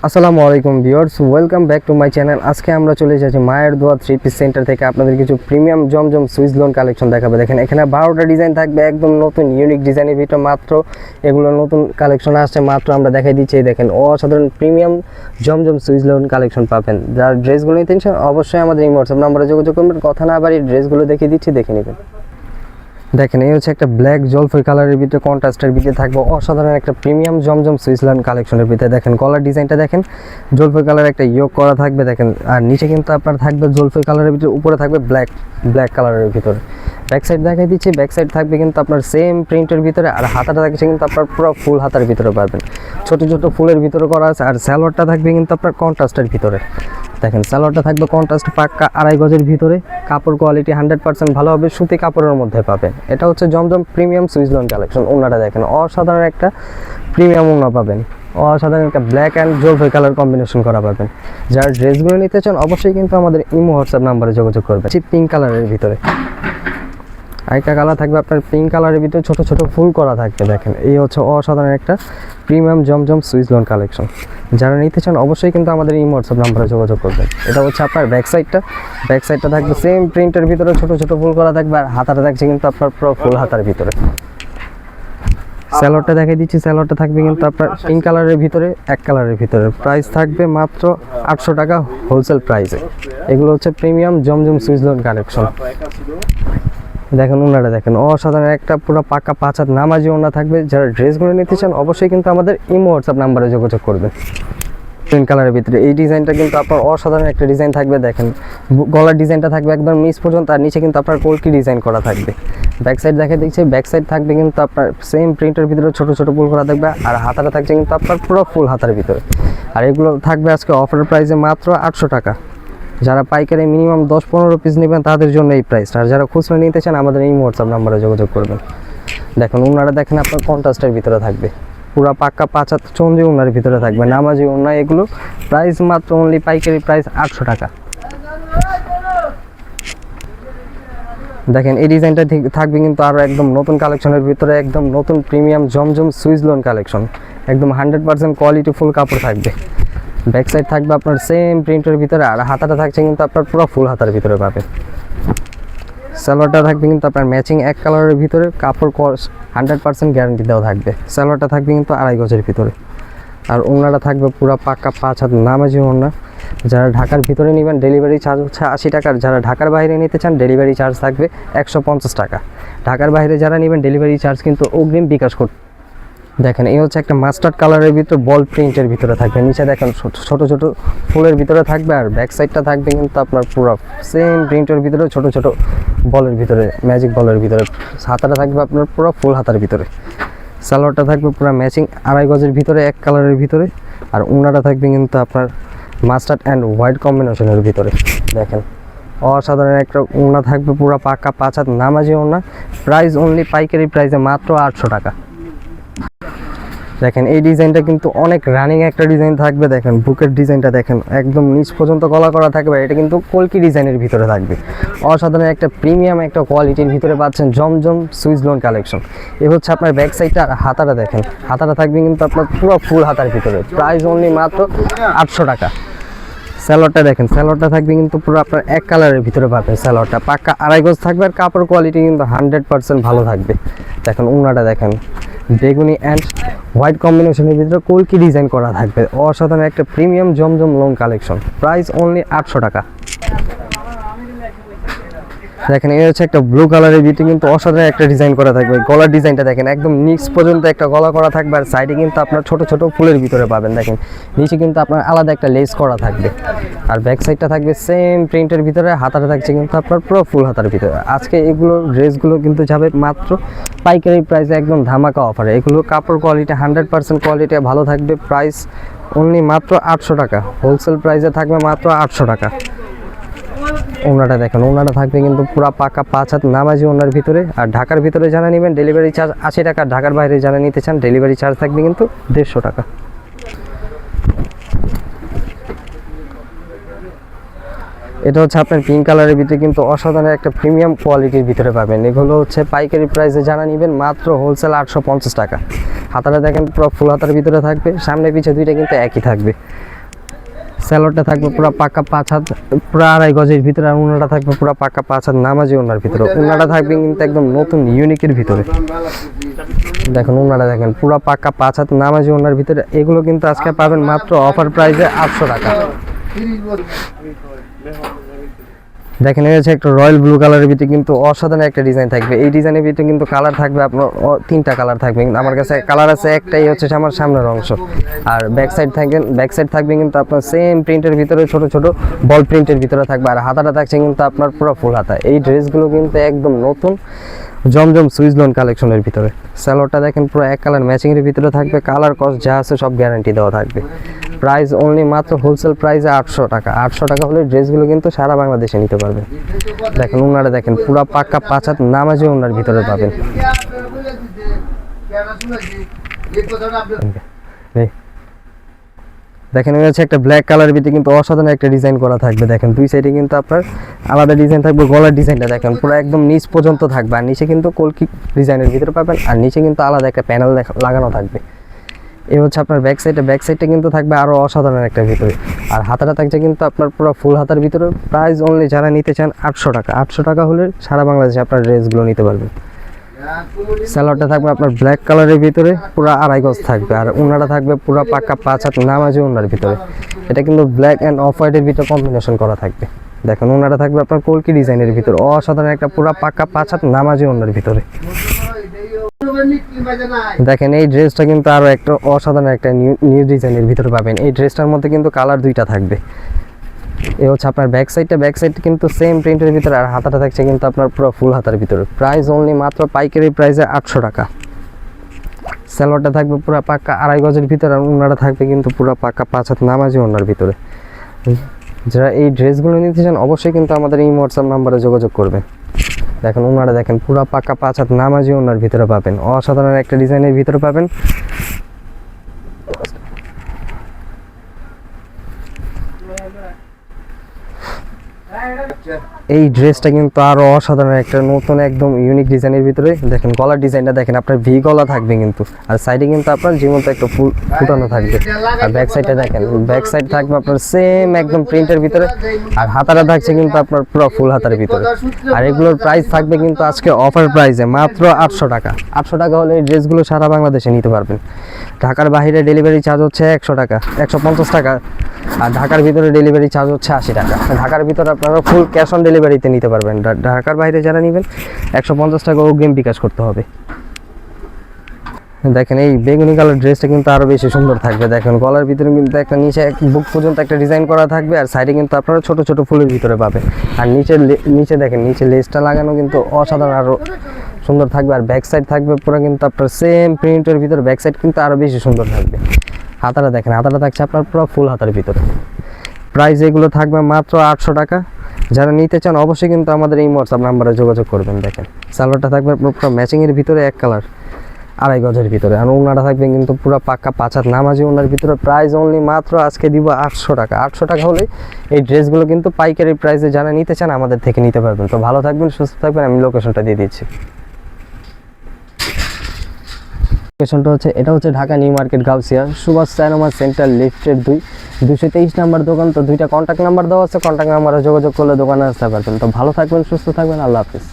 আসসালামু আলাইকুম viewers, welcome back to my channel. আজকে আমরা চলে যাচ্ছি মায়ের দোয়া থ্রি পিস সেন্টার থেকে আপনাদের কিছু প্রিমিয়াম জমজম সুইচ লোন কালেকশন দেখাবো। দেখেন এখানে 12টা ডিজাইন থাকবে, একদম নতুন ইউনিক ডিজাইনের ভিতরে মাত্র এগুলো নতুন কালেকশন আসছে, মাত্র আমরা দেখাই দিচ্ছি। দেখেন অসাধারণ প্রিমিয়াম জমজম সুইচ লোন কালেকশন পাবেন। যার ড্রেসগুলো নিতে চান অবশ্যই আমাদের এই হোয়াটসঅ্যাপ নাম্বারে যোগাযোগ করবেন। কথা না বাড়ি ড্রেসগুলো দেখিয়ে দিচ্ছি, দেখে নেবেন। দেখেন এই হচ্ছে একটা ব্ল্যাক জলফই কালারের ভিতরে কন্ট্রাস্টের ভিতরে থাকবে অসাধারণ একটা প্রিমিয়াম জমজম সুইসল্যান্ড কালেকশনের ভিতরে। দেখেন কলার ডিজাইনটা দেখেন, জলফই কালারের একটা ইয়োগ করা থাকবে। দেখেন আর নিচে কিন্তু আপনার থাকবে জলফই কালারের ভিতরে, উপরে থাকবে ব্ল্যাক কালারের ভিতরে। ব্যাক সাইড দেখাই দিচ্ছি, ব্যাক সাইড থাকবে কিন্তু আপনার সেম প্রিন্টের ভিতরে, আর হাতাটা থাকছে কিন্তু আপনার পুরো ফুল হাতার ভিতরে পাবেন, ছোট ছোট ফুলের ভিতরে করা আছে। আর সালোয়ারটা থাকবে কিন্তু আপনার কন্ট্রাস্টের ভিতরে। দেখেন সালোয়ারটা থাকবে কন্ট্রাস্ট পাক্কা 2.5 গজের ভিতরে, কাপড় কোয়ালিটি 100% ভালো হবে, সুতি কাপড়ের মধ্যে পাবেন। এটা হচ্ছে জমজম প্রিমিয়াম সুইচ লোন কালেকশন। ওনাটা দেখেন অসাধারণ একটা প্রিমিয়াম ওনা পাবেন, অসাধারণ একটা ব্ল্যাক অ্যান্ড জলফই কালার কম্বিনেশন করা পাবেন। যারা ড্রেসগুলো নিতে চান অবশ্যই কিন্তু আমাদের ইমো হোয়াটসঅ্যাপ নাম্বারে যোগাযোগ করবেন। পিঙ্ক কালারের ভিতরে আরেকটা কালার থাকবে আপনার পিঙ্ক কালারের ভিতরে, ছোট ছোট ফুল করা থাকবে। দেখেন এই হচ্ছে অসাধারণ একটা প্রিমিয়াম জমজম সুইচ লোন কালেকশন। যারা নিতে চান অবশ্যই কিন্তু আমাদের এই হোয়াটসঅ্যাপ নাম্বারে যোগাযোগ করবেন। এটা হচ্ছে আপনার ব্যাক সাইডটা থাকবে সেম প্রিন্টের ভিতরে, ছোট ছোট ফুল করা থাকবে। আর হাতাটা থাকছে কিন্তু আপনার পুরো ফুল হাতার ভিতরে। স্যালোয়ারটা দেখাই দিচ্ছি, স্যালোয়ারটা থাকবে কিন্তু আপনার পিঙ্ক কালারের ভিতরে, এক কালারের ভিতরে। প্রাইস থাকবে মাত্র 800 টাকা হোলসেল প্রাইসে। এগুলো হচ্ছে প্রিমিয়াম জমজম সুইচ লোন কালেকশন। দেখেন ওনারা দেখেন অসাধারণ একটা পুরো পাকা 5 হাত নামাজি ওনা থাকবে। যারা ড্রেসগুলো নিতে চান অবশ্যই কিন্তু আমাদের ইমো হোয়াটসঅ্যাপ নাম্বারে যোগাযোগ করবেন। পিঙ্ক কালারের ভিতরে এই ডিজাইনটা কিন্তু আপনার অসাধারণ একটা ডিজাইন থাকবে। দেখেন গলার ডিজাইনটা থাকবে একদম নিচ পর্যন্ত, আর নিচে কিন্তু আপনার কলকি ডিজাইন করা থাকবে। ব্যাক সাইড দেখে দিচ্ছি, ব্যাক সাইড থাকবে কিন্তু আপনার সেম প্রিন্টের ভিতরে, ছোট ছোট ফুল করা থাকবে। আর হাতাটা থাকছে কিন্তু আপনার পুরো ফুল হাতার ভিতরে। আর এগুলো থাকবে আজকে অফার প্রাইসে মাত্র 800 টাকা। যারা পাইকারি মিনিমাম 10-15 পিস নেবেন তাদের জন্য এই প্রাইস। আর যারা খুচরা নিতে চান আমাদের এই হোয়াটসঅ্যাপ নাম্বারে যোগাযোগ করবেন। দেখুন ওনারা দেখেন আপনার কন্ট্রাস্টের ভিতরে থাকবে, পুরা পাক্কা 5 হাত চন্দ্রি ওনার ভিতরে থাকবে, নামাজি ওনা। এগুলো প্রাইস মাত্র অনলি পাইকারি প্রাইস 800 টাকা। দেখেন এই ডিজাইনটা থাকবে কিন্তু আরও একদম নতুন কালেকশনের ভিতরে, একদম নতুন প্রিমিয়াম জমজম সুইচ লোন কালেকশন। একদম 100% কোয়ালিটি ফুল কাপড় থাকবে। ব্যাক সাইড থাকবে আপনার সেম প্রিন্টের ভিতরে, আর হাতাটা থাকছে কিন্তু আপনার পুরো ফুল হাতার ভিতরে পাবেন। সালোয়ারটা থাকবে কিন্তু আপনার ম্যাচিং এক কালারের ভিতরে, কাপড় 100% গ্যারান্টি দেওয়া থাকবে। সালোয়ারটা থাকবে কিন্তু 2.5 গজের ভিতরে। আর ওনাটা থাকবে পুরো পাক্কা 5 হাত নামাজি ওনা। যারা ঢাকার ভিতরে নেবেন ডেলিভারি চার্জ হচ্ছে 80 টাকা। যারা ঢাকার বাইরে নিতে চান ডেলিভারি চার্জ থাকবে 150 টাকা। ঢাকার বাইরে যারা নেবেন ডেলিভারি চার্জ কিন্তু অগ্রিম বিকাশ করতে। দেখেন এই হচ্ছে একটা মাস্টার্ড কালারের ভিতরে বল প্রিন্টের ভিতরে থাকবে। নিচে দেখেন ছোট ছোট ফুলের ভিতরে থাকবে। আর ব্যাক সাইডটা থাকবে কিন্তু আপনার পুরো সেম প্রিন্টের ভিতরে, ছোট ছোট বলের ভিতরে, ম্যাজিক বলের ভিতরে। হাতাটা থাকবে আপনার পুরো ফুল হাতার ভিতরে। সালোয়ারটা থাকবে পুরো ম্যাচিং 2.5 গজের ভিতরে, এক কালারের ভিতরে। আর ওনাটা থাকবে কিন্তু আপনার মাস্টার্ড অ্যান্ড হোয়াইট কম্বিনেশনের ভিতরে। দেখেন অসাধারণ একটা ওনা থাকবে, পুরো পাক্কা 5 হাত নামাজি ওনা। প্রাইস অনলি পাইকারি প্রাইসে মাত্র 800 টাকা। দেখেন এই ডিজাইনটা কিন্তু অনেক রানিং একটা ডিজাইন থাকবে। দেখেন বুকের ডিজাইনটা দেখেন একদম নিচ পর্যন্ত গলা করা থাকবে। এটা কিন্তু কলকি ডিজাইনের ভিতরে থাকবে। অসাধারণ একটা প্রিমিয়াম একটা কোয়ালিটির ভিতরে পাচ্ছেন জমজম সুইচ লোন কালেকশন। এ হচ্ছে আপনার ব্যাক সাইডটা। আর হাতাটা দেখেন, হাতাটা থাকবে কিন্তু আপনার পুরো ফুল হাতার ভিতরে। প্রাইস অনলি মাত্র 800 টাকা। স্যালোয়ারটা দেখেন, স্যালোয়ারটা থাকবে কিন্তু পুরো আপনার এক কালারের ভিতরে পাবেন। স্যালোয়ারটা পাক্কা 2.5 গজ থাকবে, আর কাপড় কোয়ালিটি কিন্তু 100% ভালো থাকবে। দেখেন ওনাটা দেখেন বেগুনি অ্যান্ড হোয়াইট কম্বিনেশনের ভিতরে কলকি ডিজাইন করা থাকবে। অসাধারণ একটা প্রিমিয়াম জমজম লোন কালেকশন। প্রাইস অনলি 800 টাকা। দেখেন এই হচ্ছে একটা ব্লু কালারের ভিতরে কিন্তু অসাধারণ একটা ডিজাইন করা থাকবে। গলার ডিজাইনটা দেখেন একদম নিচ পর্যন্ত একটা গলা করা থাকবে। আর সাইডে কিন্তু আপনার ছোট ছোট ফুলের ভিতরে পাবেন। দেখেন নিচে কিন্তু আপনার আলাদা একটা লেস করা থাকবে। আর ব্যাক সাইডটা থাকবে সেম প্রিন্টের ভিতরে, হাতাটা থাকছে কিন্তু আপনার পুরো ফুল হাতার ভিতরে। আজকে এগুলো ড্রেসগুলো কিন্তু যাবে মাত্র পাইকারি প্রাইসে, একদম ধামাকা অফারে। এগুলো কাপড় কোয়ালিটি 100% কোয়ালিটি ভালো থাকবে। প্রাইস অনলি মাত্র 800 টাকা। হোলসেল প্রাইসে থাকবে মাত্র 800 টাকা। ওনাটা দেখেন, ওনাটা থাকবে কিন্তু পুরো পাকা 5 হাত নামাজি ওনার ভিতরে। আর ঢাকার ভিতরে যারা নেবেন ডেলিভারি চার্জ 80 টাকা। ঢাকার বাইরে যারা নিতে চান ডেলিভারি চার্জ থাকবে কিন্তু 150 টাকা। এটা হচ্ছে আপনার পিঙ্ক কালারের ভিতরে কিন্তু অসাধারণ একটা প্রিমিয়াম কোয়ালিটির ভিতরে পাবেন। এগুলো হচ্ছে পাইকারি প্রাইসে যারা নেবেন মাত্র হোলসেল 850 টাকা। হাতাটা দেখেন পুরো ফুল হাতার ভিতরে থাকবে, সামনে পিছে দুইটা কিন্তু একই থাকবে। স্যালোডটা থাকবে পুরো পাক্কা 5 হাত, পুরো 2.5 গজের ভিতরে। আর ওনাটা থাকবে পুরো পাক্কা 5 হাত নামাজি ওনার ভিতরে। ওনাটা থাকবে কিন্তু একদম নতুন ইউনিকের ভিতরে। দেখুন ওনাটা দেখেন পুরো পাক্কা 5 হাত নামাজি ওনার ভিতরে। এগুলো কিন্তু আজকে পাবেন মাত্র অফার প্রাইসে 800 টাকা। দেখেন এই হচ্ছে একটা রয়্যাল ব্লু কালারের ভিতরে কিন্তু অসাধারণ একটা ডিজাইন থাকবে। এই ডিজাইনের ভিতরে কিন্তু কালার থাকবে আপনার 3টা কালার থাকবে। কিন্তু আমার কাছে কালার আছে একটাই, হচ্ছে আমার সামনের অংশ। আর ব্যাক সাইড থাকবে কিন্তু আপনার সেম প্রিন্টের ভিতরে ছোট ছোট বল প্রিন্টের ভিতরে থাকবে। আর হাতাটা থাকছে কিন্তু আপনার পুরো ফুল হাতা। এই ড্রেসগুলো কিন্তু একদম নতুন জমজম সুইস লোন কালেকশনের ভিতরে। স্যালোডটা দেখেন পুরো এক কালার ম্যাচিং এর ভিতরে থাকবে। কালার কস্ট যা আছে সব গ্যারান্টি দেওয়া থাকবে। প্রাইস অনলি মাত্র হোলসেল প্রাইসে 800 টাকা। 800 টাকা হলে ড্রেসগুলো কিন্তু সারা বাংলাদেশে নিতে পারবেন। দেখেন ওনারা দেখেন পুরো পাক্কা 5 হাত নামাজি ওনার ভিতরে পাবেন। দেখেন এই হচ্ছে একটা ব্ল্যাক কালারের ভিতরে কিন্তু অসাধারণ একটা ডিজাইন করা থাকবে। দেখেন দুই সাইডে কিন্তু আপনার আলাদা ডিজাইন থাকবে। গলার ডিজাইনটা দেখেন পুরো একদম নিচ পর্যন্ত থাকবে। আর নিচে কিন্তু কলকি ডিজাইনের ভিতরে পাবেন। আর নিচে কিন্তু আলাদা একটা প্যানেল লাগানো থাকবে। এই হচ্ছে আপনার ব্যাক সাইডটা কিন্তু থাকবে আরো অসাধারণ একটা ভিতরে। আর হাতাটা থাকছে কিন্তু আপনার পুরো ফুল হাতার ভিতরে। প্রাইস অনলি যারা নিতে চান 800 টাকা। 800 টাকা হলে সারা বাংলাদেশে আপনার ড্রেসগুলো নিতে পারবেন। স্যালোডটা থাকবে আপনার ব্ল্যাক কালারের ভিতরে, পুরো 2.5 গজ থাকবে। আর ওনাটা থাকবে পুরো পাক্কা 5 হাত নামাজি ওনার ভিতরে। এটা কিন্তু ব্ল্যাক অ্যান্ড অফ হোয়াইটের ভিতরে কম্বিনেশন করা থাকবে। দেখুন ওনাটা থাকবে আপনার কলকি ডিজাইনের ভিতরে। অসাধারণ একটা পুরো পাক্কা 5 হাত নামাজি ওনার ভিতরে। দেখেন এই ড্রেসটা কিন্তু আরো একটা অসাধারণ একটা নিউ ডিজাইনের ভিতরে পাবেন। এই ড্রেসটার মধ্যে কিন্তু কালার 2টা থাকবে। এই হচ্ছে আপনার ব্যাক সাইড কিন্তু সেম প্রিন্টের ভিতরে। আর হাতাটা থাকছে কিন্তু আপনার পুরো ফুল হাতার ভিতরে। প্রাইস অনলি মাত্র পাইকারি প্রাইসে 800 টাকা। স্যালোডটা থাকবে পুরো পাক্কা 2.5 গজের ভিতরে। আর ওনাটা থাকবে কিন্তু পুরো পাক্কা 5 হাত নামাজি ওনার ভিতরে। যারা এই ড্রেসগুলো নিতে চান অবশ্যই কিন্তু আমাদের এই হোয়াটসঅ্যাপ নাম্বারে যোগাযোগ করবেন। দেখেন ওনারা দেখেন পুরো পাক্কা 5 হাত নামাজি ওনার ভিতরে পাবেন। অসাধারণ একটা ডিজাইনের ভিতরে পাবেন। এই ড্রেসটা কিন্তু আরো অসাধারণ একটা নতুন একদম ইউনিক ডিজাইনের ভিতরে। দেখেন গলার ডিজাইনটা দেখেন আপনার ভি গলা থাকবে কিন্তু। আর সাইডে কিন্তু আপনার যেমন একটা ফুল ফুটানো থাকবে। আর ব্যাক সাইডটা দেখেন, ব্যাক সাইড থাকবে আপনার সেম একদম প্রিন্টের ভিতরে। আর হাতাটা থাকছে কিন্তু আপনার পুরো ফুল হাতার ভিতরে। আর এগুলোর প্রাইস থাকবে কিন্তু আজকে অফার প্রাইসে মাত্র 800 টাকা। 800 টাকা হলে এই ড্রেসগুলো সারা বাংলাদেশে নিতে পারবেন। ঢাকার বাইরে ডেলিভারি চার্জ হচ্ছে 100 টাকা, 150 টাকা। আর ঢাকার ভিতরে ডেলিভারি চার্জ হচ্ছে 80 টাকা। ঢাকার ভিতরে আপনারা ফুল ক্যাশ অন ডেলিভারিতে নিতে পারবেন। ঢাকার বাইরে যারা নেবেন 150 টাকা অগ্রিম বিকাশ করতে হবে। দেখেন এই বেগুনি কালার ড্রেসটা কিন্তু আরো বেশি সুন্দর থাকবে। দেখেন গলার ভিতরে কিন্তু একটা নিচে বুক পর্যন্ত একটা ডিজাইন করা থাকবে। আর সাইডে কিন্তু আপনারা ছোট ছোট ফুলের ভিতরে পাবেন। আর নিচে দেখেন নিচে লেসটা লাগানো কিন্তু অসাধারণ আরো সুন্দর থাকবে। আর ব্যাক সাইড থাকবে পুরো কিন্তু আপনার সেম প্রিন্টের ভিতরে। ব্যাক সাইড কিন্তু আরো বেশি সুন্দর থাকবে। হাতাটা দেখেন, হাতাটা থাকছে আপনার পুরো ফুল হাতার ভিতরে। প্রাইস এগুলো থাকবে মাত্র 800 টাকা। যারা নিতে চান অবশ্যই কিন্তু আমাদের এই হোয়াটসঅ্যাপ নাম্বারে যোগাযোগ করবেন। দেখেন সালোয়ারটা থাকবে পুরো ম্যাচিং এর ভিতরে, এক কালার 2.5 গজের ভিতরে। আর ওনাটা থাকবে কিন্তু পুরো পাক্কা 5 হাত নামাজি ওনার ভিতরে। প্রাইস অনলি মাত্র আজকে দিব 800 টাকা। 800 টাকা হলে এই ড্রেসগুলো কিন্তু পাইকারি প্রাইসে যারা নিতে চান আমাদের থেকে নিতে পারবেন। তো ভালো থাকবেন, সুস্থ থাকবেন। আমি লোকেশনটা দিয়ে দিচ্ছি। লোকেশনটা হচ্ছে, এটা হচ্ছে Dhaka New Market Gausia Subhash cinema center লিফটের 223 নাম্বার দোকান। তো 2টা কন্ট্যাক্ট নাম্বার দেওয়া আছে, কন্ট্যাক্ট নাম্বারে যোগাযোগ করলে দোকানে আসতে পারবেন। তো ভালো থাকবেন, সুস্থ থাকবেন। আল্লাহ হাফিজ।